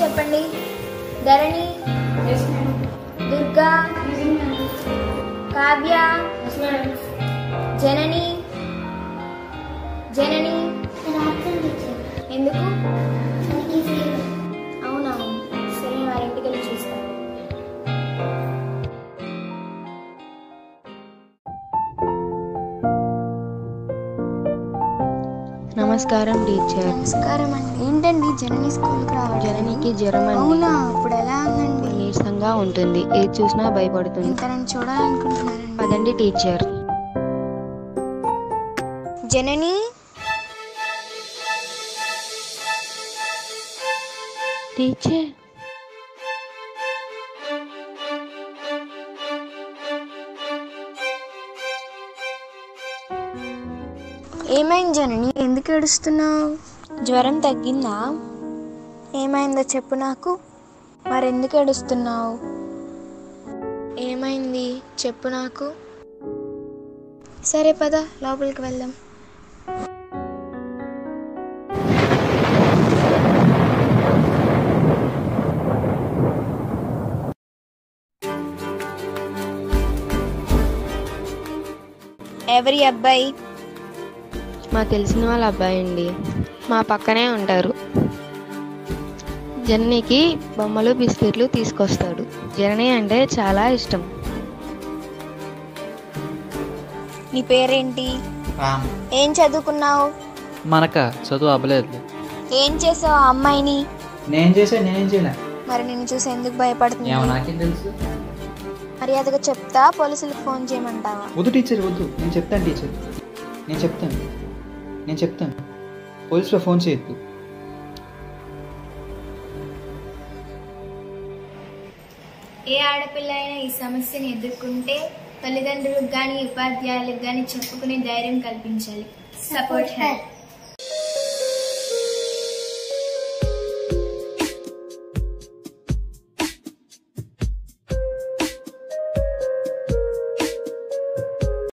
చెప్పండి. ధరణి, దుర్గా, కావ్య, జనని. జనని ఎందుకు? అవునవును, సరే వారింటికి వెళ్ళి చూస్తాను. నమస్కారం టీచర్. నమస్కారం అండి. ఏంటండి జనని స్కూల్కి రావాలి? జననికి జ్వరం అండి. అవునా, ఇప్పుడు ఎలా ఉందండి? నీరసంగా ఉంటుంది, ఏది చూసినా భయపడుతుంది. ఇంకా నన్ను చూడాలనుకుంటున్నానండి. పదండి టీచర్. జనని, టీచర్ ఏమైంది జనని? ఎందుకు ఏడుస్తున్నావు? జ్వరం తగ్గిందా? ఏమైందో చెప్పు నాకు. మరెందుకు ఏడుస్తున్నావు? ఏమైంది చెప్పు నాకు. సరే పద, లోపలికి వెళ్దాం. ఎవరి అబ్బాయి? మా తెలిసిన వాళ్ళ అబ్బాయి అండి, మా పక్కనే ఉంటారు. జననికి బొమ్మలు బిస్కెట్లు తీసుకొస్తాడు. జనని అంటే చాలా ఇష్టం. నీ పేరేంటి? రామ్. ఏం చదువుకున్నావు? మనక చదువు అవ్వలేదు. ఏం చేసావు ఆ అమ్మాయిని? నేనేం చేయలే. మరి నిన్ను చూసి ఎందుకు భయపడుతుంది? ఏమో నాకేం తెలుసు. మర్యాదగా చెప్తా, పోలీసులకు ఫోన్ చేయమంటావా? వద్దు టీచర్, వద్దు. నేను చెప్తాను టీచర్, నేను చెప్తాను. పోలీసులో ఫోన్ చేయొద్దు. ఏ ఆడపిల్ల అయినా ఈ సమస్యను ఎదుర్కొంటే తల్లిదండ్రులకు కానీ ఉపాధ్యాయులకు కానీ చెప్పుకునే ధైర్యం కల్పించాలి. Support help.